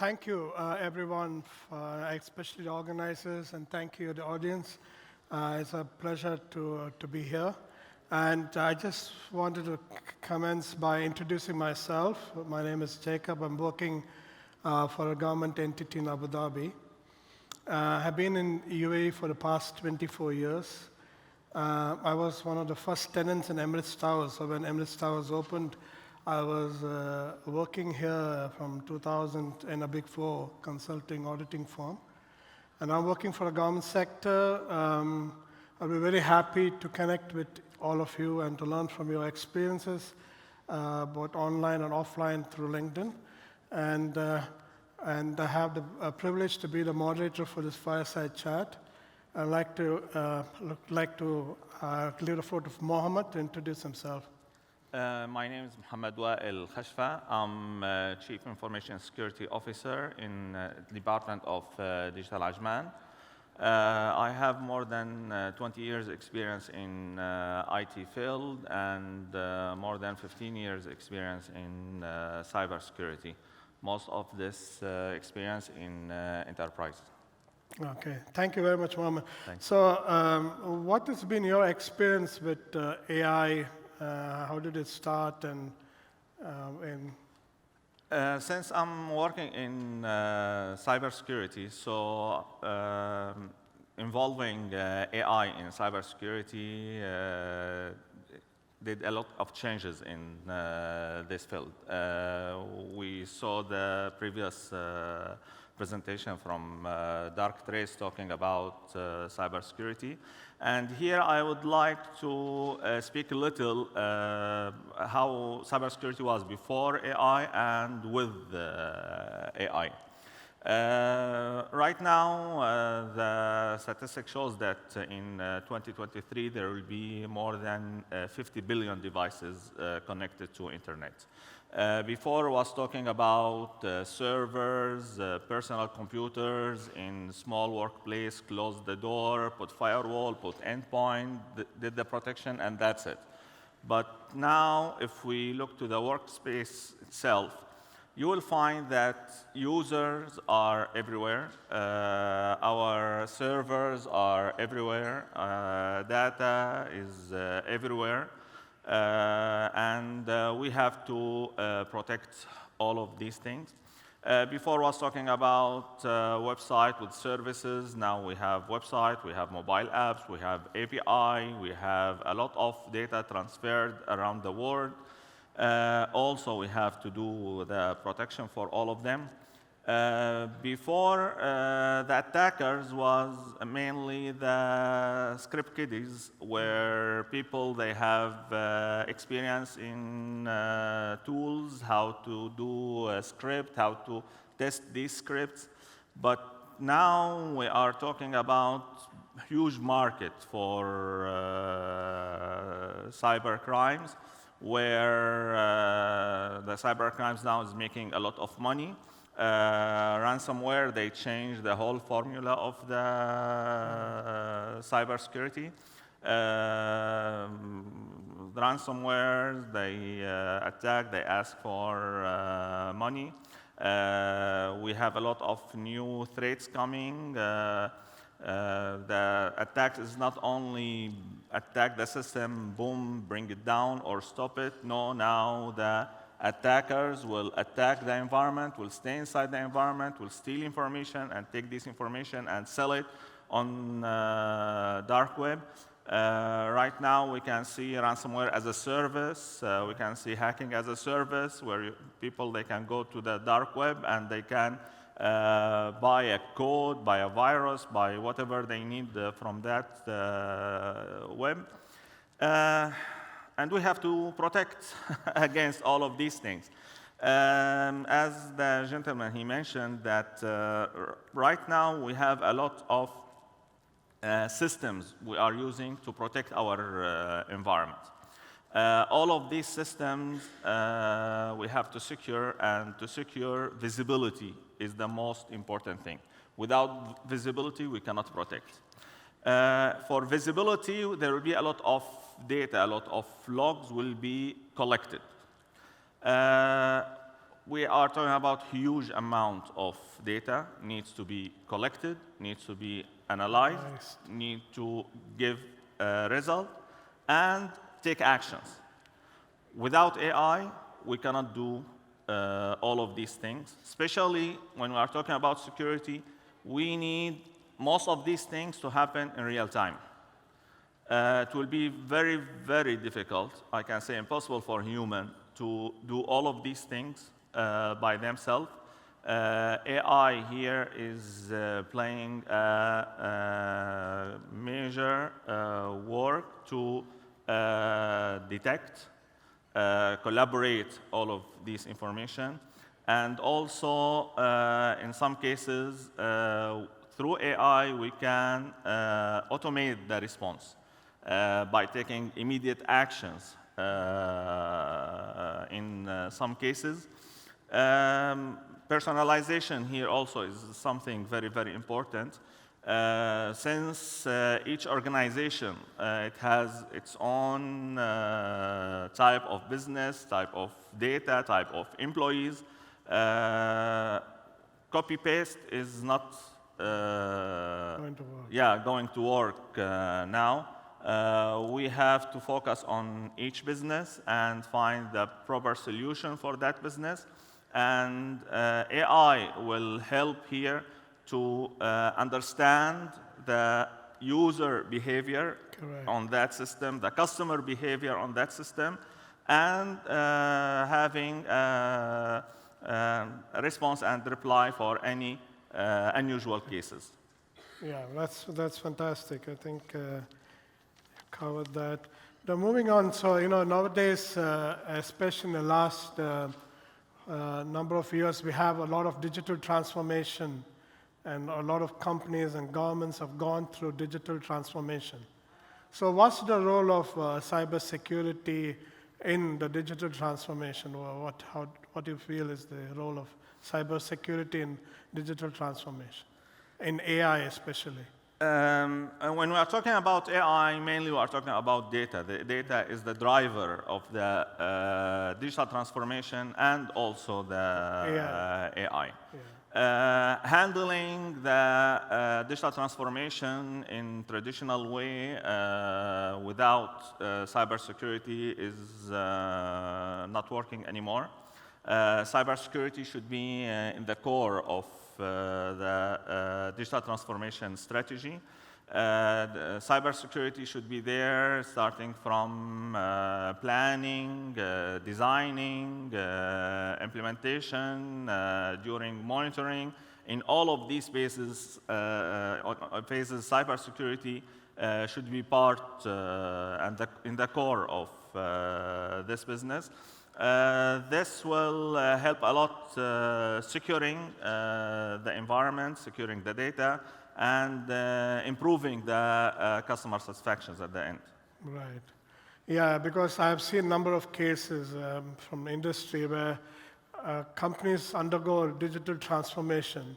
Thank you, everyone, especially the organizers, and thank you, the audience. It's a pleasure to be here. And I just wanted to commence by introducing myself. My name is Jacob. I'm working for a government entity in Abu Dhabi. I've been in UAE for the past 24 years. I was one of the first tenants in Emirates Towers. So when Emirates Towers opened, I was working here from 2000 in a Big Four consulting auditing firm. And I'm working for the government sector. I'll be very happy to connect with all of you and to learn from your experiences, both online and offline through LinkedIn. And I have the privilege to be the moderator for this fireside chat. I'd like to leave the floor to Mohammed to introduce himself. My name is Wail Khachfa. I'm Chief Information Security Officer in the Department of Digital Ajman. I have more than 20 years experience in IT field and more than 15 years experience in cybersecurity. Most of this experience in enterprise. Okay, thank you very much, Mohammed. Thanks. So what has been your experience with AI? How did it start? Since I'm working in cybersecurity, so involving AI in cybersecurity did a lot of changes in this field. We saw the previous presentation from Dark Trace talking about cybersecurity. And here I would like to speak a little how cybersecurity was before AI and with AI. Right now, the statistic shows that in 2023, there will be more than 50 billion devices connected to internet. Before was talking about servers, personal computers in small workplace, close the door, put firewall, put endpoint, did the protection, and that's it. But now, if we look to the workspace itself, you will find that users are everywhere. Our servers are everywhere. Data is everywhere. And we have to protect all of these things. Before I was talking about website with services. Now we have website, we have mobile apps, we have API, we have a lot of data transferred around the world. Also, we have to do the protection for all of them. Before, the attackers was mainly the script kiddies, where people, they have experience in tools, how to do a script, how to test these scripts. But now we are talking about huge market for cyber crimes, where the cyber crimes now is making a lot of money. Ransomware, they changed the whole formula of the cybersecurity. Ransomware, they attack, they ask for money. We have a lot of new threats coming. The attack is not only attack the system, boom, bring it down or stop it. No, now the attackers will attack the environment, will stay inside the environment, will steal information and take this information and sell it on dark web. Right now, we can see ransomware as a service. We can see hacking as a service, where people, they can go to the dark web and they can buy a code, buy a virus, buy whatever they need from that web. And we have to protect against all of these things. As the gentleman, he mentioned that right now we have a lot of systems we are using to protect our environment. All of these systems we have to secure, and to secure, visibility is the most important thing. Without visibility, we cannot protect. For visibility, there will be a lot of data, a lot of logs will be collected. we are talking about huge amount of data needs to be collected, needs to be analyzed, Nice. need to give a result, and take actions. Without AI, we cannot do all of these things, especially when we are talking about security. We need most of these things to happen in real time. It will be very, very difficult, I can say impossible for human to do all of these things by themselves. AI here is playing a major work to detect, collaborate all of this information, and also in some cases through AI we can automate the response by taking immediate actions in some cases. Personalization here also is something very, very important. Since each organization it has its own type of business, type of data, type of employees, copy-paste is not going to work now. We have to focus on each business and find the proper solution for that business. And AI will help here to understand the user behavior on that system, the customer behavior on that system, and having a response and reply for any unusual cases. Yeah, that's fantastic. I think covered that. Now moving on, so nowadays, especially in the last number of years, we have a lot of digital transformation, and a lot of companies and governments have gone through digital transformation. So what's the role of cybersecurity in the digital transformation? Or what do you feel is the role of cybersecurity in digital transformation, in AI especially? And when we are talking about AI, mainly we are talking about data. The data is the driver of the digital transformation and also the AI. Yeah. Handling the digital transformation in traditional way without cybersecurity is not working anymore. Cybersecurity should be in the core of the digital transformation strategy. Cybersecurity should be there, starting from planning, designing, implementation, during monitoring. In all of these phases, cybersecurity should be part and in the core of this business. This will help a lot securing the environment, securing the data, and improving the customer satisfactions at the end. Right. Yeah, because I've seen a number of cases from industry where companies undergo digital transformation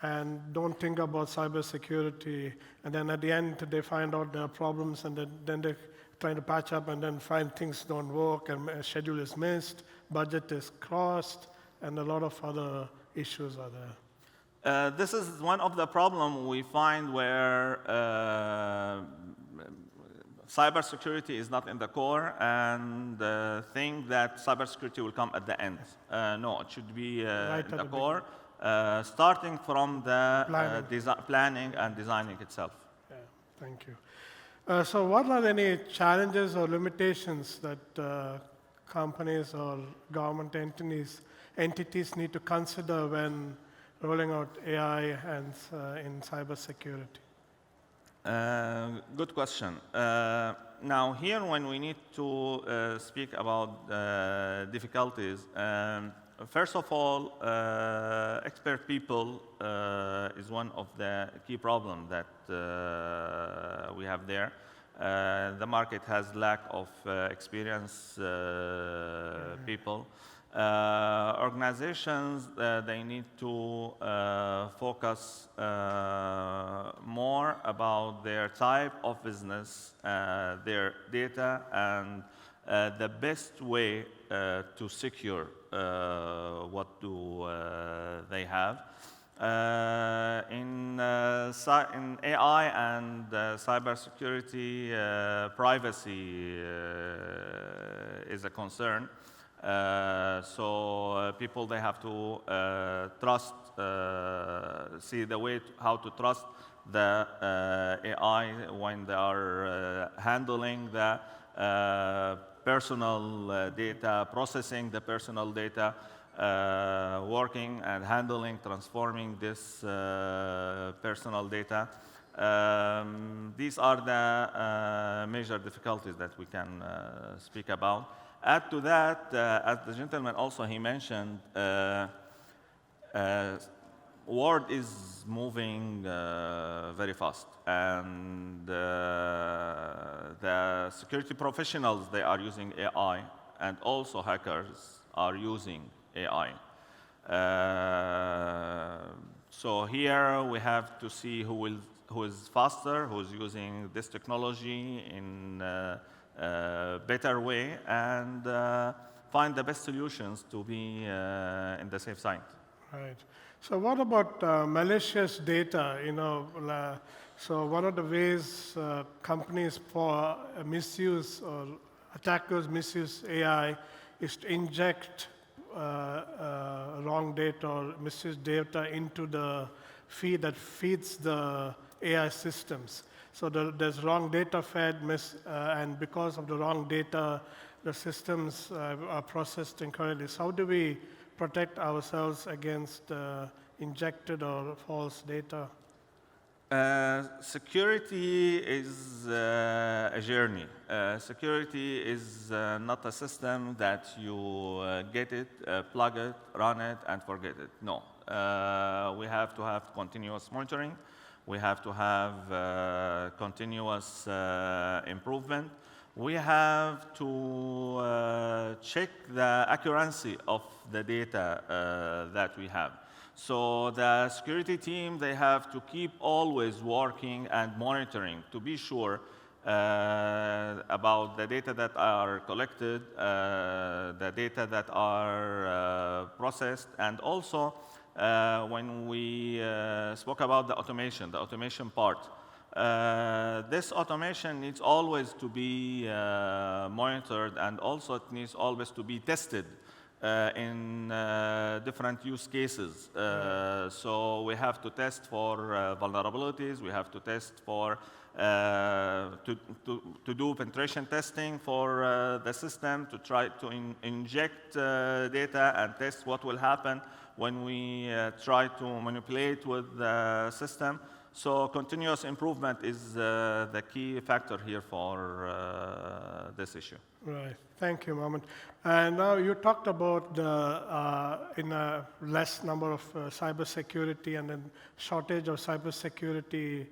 and don't think about cybersecurity, and then at the end they find out there are problems, and then they trying to patch up and then find things don't work, and a schedule is missed, budget is crossed, and a lot of other issues are there. This is one of the problems we find where cybersecurity is not in the core and think that cybersecurity will come at the end. No, it should be in the core, starting from the planning and designing itself. Yeah, thank you. So what are any challenges or limitations that companies or government entities need to consider when rolling out AI and in cybersecurity? Good question. Now here when we need to speak about difficulties, first of all, expert people is one of the key problems that we have there. The market has lack of experienced people. Organizations, they need to focus more about their type of business, their data, and the best way to secure what do they have. In AI and cybersecurity, privacy is a concern. So people, they have to trust, see the way how to trust the AI when they are handling the personal data, processing the personal data, working and handling, transforming this personal data. These are the major difficulties that we can speak about. Add to that, as the gentleman also he mentioned, world is moving very fast, and the security professionals, they are using AI, and also hackers are using AI. So here we have to see who is faster, who is using this technology in a better way, and find the best solutions to be in the safe side. Right. So what about malicious data? So one of the ways companies for misuse or attackers misuse AI is to inject wrong data or misuse data into the feed that feeds the AI systems. So there's wrong data fed, and because of the wrong data, the systems are processed incorrectly. So how do we protect ourselves against injected or false data? Security is a journey. Security is not a system that you get it, plug it, run it, and forget it. No. We have to have continuous monitoring. We have to have continuous improvement. We have to check the accuracy of the data that we have. So the security team, they have to keep always working and monitoring to be sure about the data that are collected, the data that are processed, and also when we spoke about the automation part, this automation needs always to be monitored, and also it needs always to be tested in different use cases. So we have to test for vulnerabilities. We have to test for to do penetration testing for the system, to try to inject data and test what will happen when we try to manipulate with the system. So continuous improvement is the key factor here for this issue. Right. Thank you, Mohammed. And now you talked about in a less number of cybersecurity and then shortage of cybersecurity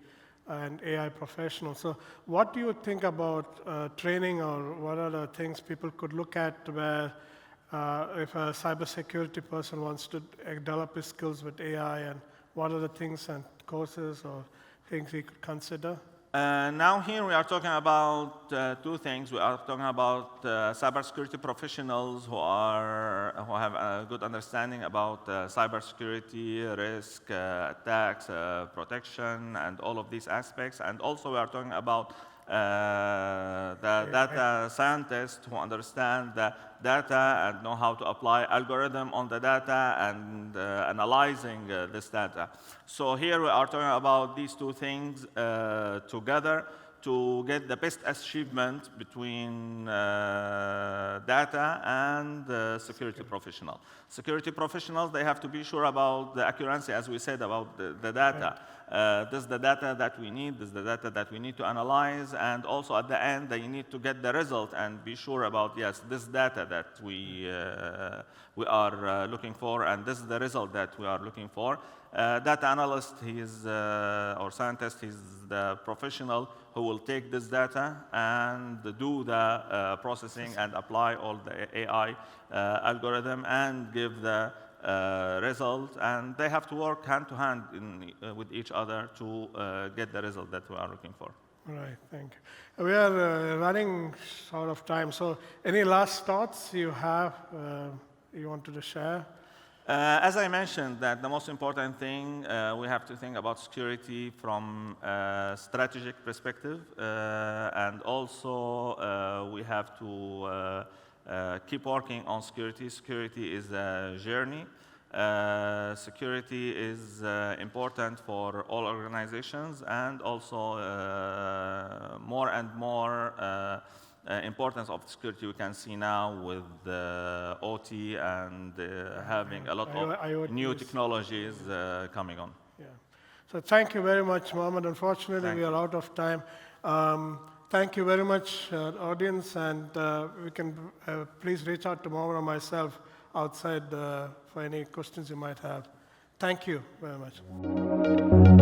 and AI professionals. So what do you think about training, or what are the things people could look at where if a cybersecurity person wants to develop his skills with AI, and what are the things and courses or things he could consider? Now here we are talking about two things. We are talking about cybersecurity professionals who have a good understanding about cybersecurity, risk, attacks, protection, and all of these aspects. And also we are talking about the data scientists who understand the data and know how to apply algorithm on the data and analyzing this data. So here we are talking about these two things together to get the best achievement between data and security professional. Security professionals, they have to be sure about the accuracy, as we said, about the data. This is the data that we need, this is the data that we need to analyze, and also at the end, they need to get the result and be sure about, yes, this data that we are looking for, and this is the result that we are looking for. Data analyst, he is, or scientist, he's the professional who will take this data and do the processing and apply all the AI algorithm and give the result. And they have to work hand to hand with each other to get the result that we are looking for. All right, thank you. We are running short of time, so any last thoughts you have you wanted to share? As I mentioned, that the most important thing, we have to think about security from a strategic perspective, and also we have to keep working on security. Security is a journey. Security is important for all organizations, and also more and more importance of security we can see now with OT and having a lot of new technologies coming on. Yeah. So thank you very much, Mohammed. Unfortunately, we are out of time. Thank you very much, audience, and we can please reach out to Mohammed or myself outside for any questions you might have. Thank you very much.